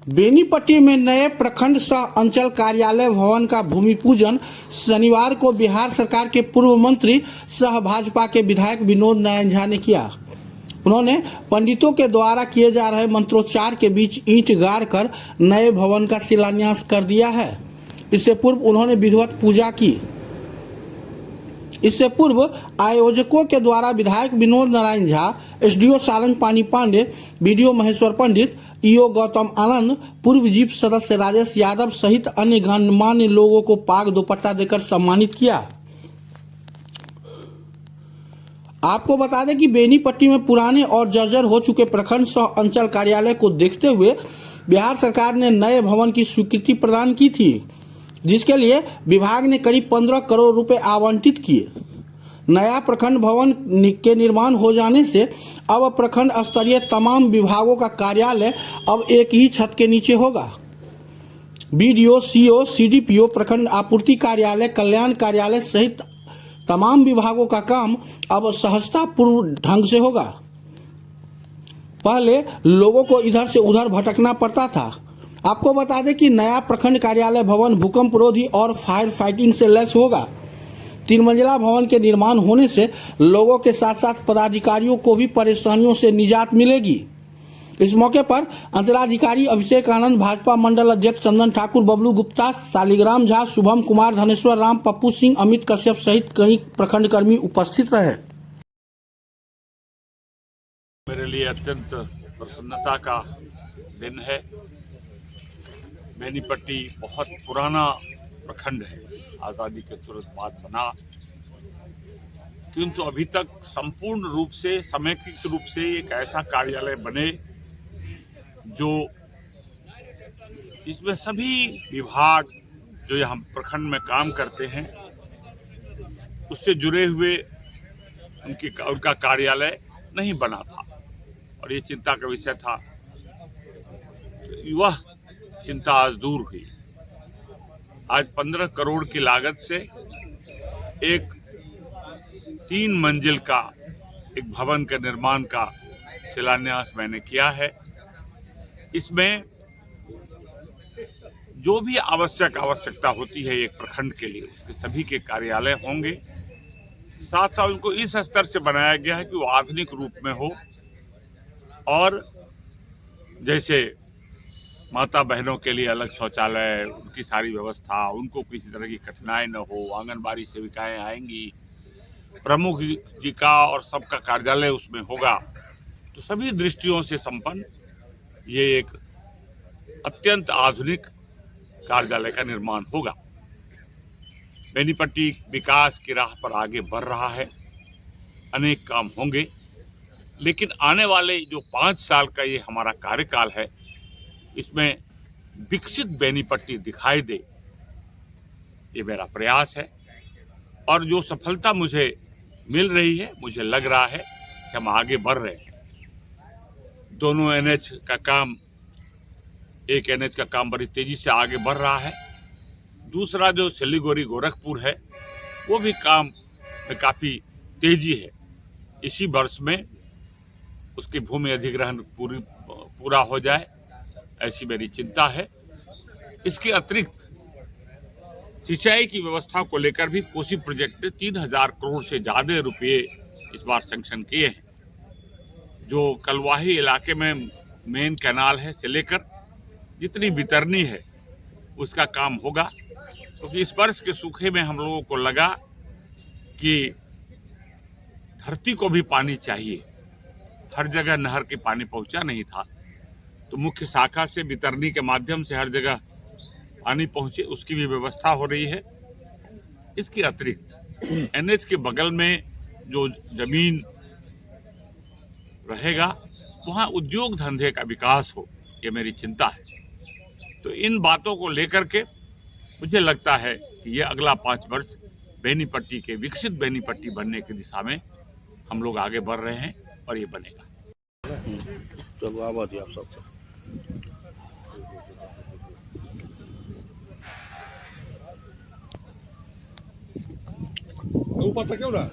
बेनीपट्टी में नए प्रखंड सह अंचल कार्यालय भवन का भूमि पूजन शनिवार को बिहार सरकार के पूर्व मंत्री सह भाजपा के विधायक विनोद नारायण झा ने किया। उन्होंने पंडितों के द्वारा किए जा रहे मंत्रोच्चार के बीच ईंट गाड़ कर नए भवन का शिलान्यास कर दिया है। इससे पूर्व उन्होंने विधिवत पूजा की। इससे पूर्व आयोजकों के द्वारा विधायक विनोद नारायण झा, एसडीओ सारंग पानी पांडे, बीडीओ महेश्वर पंडित, ईओ गौतम आनंद, पूर्व जीप सदस्य राजेश यादव सहित अन्य गणमान्य लोगों को पाग दुपट्टा देकर सम्मानित किया। आपको बता दें कि बेनीपट्टी में पुराने और जर्जर हो चुके प्रखंड सह अंचल कार्यालय को देखते हुए बिहार सरकार ने नए भवन की स्वीकृति प्रदान की थी, जिसके लिए विभाग ने करीब 15 करोड़ रुपए आवंटित किए। नया प्रखंड भवन के निर्माण हो जाने से अब प्रखंड स्तरीय तमाम विभागों का कार्यालय अब एक ही छत के नीचे होगा। बीडीओ, सीओ, सीडीपीओ, प्रखंड आपूर्ति कार्यालय, कल्याण कार्यालय सहित तमाम विभागों का काम अब सहजतापूर्ण ढंग से होगा। पहले लोगों को इधर से उधर भटकना पड़ता था। आपको बता दें कि नया प्रखंड कार्यालय भवन भूकंपरोधी और फायर फाइटिंग से लैस होगा। 3 मंजिला भवन के निर्माण होने से लोगों के साथ साथ पदाधिकारियों को भी परेशानियों से निजात मिलेगी। इस मौके पर अंचलाधिकारी अभिषेक आनंद, भाजपा मंडल अध्यक्ष चंदन ठाकुर, बबलू गुप्ता, शालिग्राम झा, शुभम कुमार, धनेश्वर राम, पप्पू सिंह, अमित कश्यप सहित कई प्रखंड कर्मी उपस्थित रहे। मेरे लिए अत्यंत प्रसन्नता का दिन है। बेनीपट्टी बहुत पुराना प्रखंड है, आज़ादी के तुरंत बाद बना, किंतु अभी तक संपूर्ण रूप से समेकित रूप से एक ऐसा कार्यालय बने जो इसमें सभी विभाग जो यहाँ प्रखंड में काम करते हैं उससे जुड़े हुए उनका कार्यालय नहीं बना था और ये चिंता का विषय था। वह चिंता आज दूर हुई। आज 15 करोड़ की लागत से एक 3 मंजिल का एक भवन के निर्माण का शिलान्यास मैंने किया है। इसमें जो भी आवश्यकता होती है एक प्रखंड के लिए, उसके सभी के कार्यालय होंगे। साथ साथ उनको इस स्तर से बनाया गया है कि वो आधुनिक रूप में हो और जैसे माता बहनों के लिए अलग शौचालय, उनकी सारी व्यवस्था, उनको किसी तरह की कठिनाई न हो, आंगनबाड़ी सेविकाएं आएंगी, प्रमुख जी का और सबका कार्यालय उसमें होगा, तो सभी दृष्टियों से संपन्न ये एक अत्यंत आधुनिक कार्यालय का निर्माण होगा। बेनीपट्टी विकास की राह पर आगे बढ़ रहा है, अनेक काम होंगे, लेकिन आने वाले जो 5 साल का ये हमारा कार्यकाल है, इसमें विकसित बेनीपट्टी दिखाई दे, ये मेरा प्रयास है। और जो सफलता मुझे मिल रही है, मुझे लग रहा है कि हम आगे बढ़ रहे हैं। दोनों एनएच का काम, एक एनएच का काम बड़ी तेजी से आगे बढ़ रहा है, दूसरा जो सिलीगुड़ी गोरखपुर है वो भी काम में काफ़ी तेजी है। इसी वर्ष में उसकी भूमि अधिग्रहण पूरा हो जाए, ऐसी मेरी चिंता है। इसके अतिरिक्त सिंचाई की व्यवस्था को लेकर भी कोसी प्रोजेक्ट ने 3000 करोड़ से ज़्यादा रुपये इस बार सैंक्शन किए हैं। जो कलवाही इलाके में मेन कैनाल है से लेकर जितनी वितरनी है उसका काम होगा, क्योंकि इस वर्ष के सूखे में हम लोगों को लगा कि धरती को भी पानी चाहिए, हर जगह नहर के पानी पहुंचा नहीं था, तो मुख्य शाखा से वितरनी के माध्यम से हर जगह पानी पहुंचे, उसकी भी व्यवस्था हो रही है। इसके अतिरिक्त एनएच के बगल में जो जमीन रहेगा वहां उद्योग धंधे का विकास हो, ये मेरी चिंता है। तो इन बातों को लेकर के मुझे लगता है कि ये अगला 5 वर्ष बेनीपट्टी के विकसित बेनीपट्टी बनने की दिशा में हम लोग आगे बढ़ रहे हैं और ये बनेगा। चलो आबादी आप सबको ऊपर तक क्यों रहा?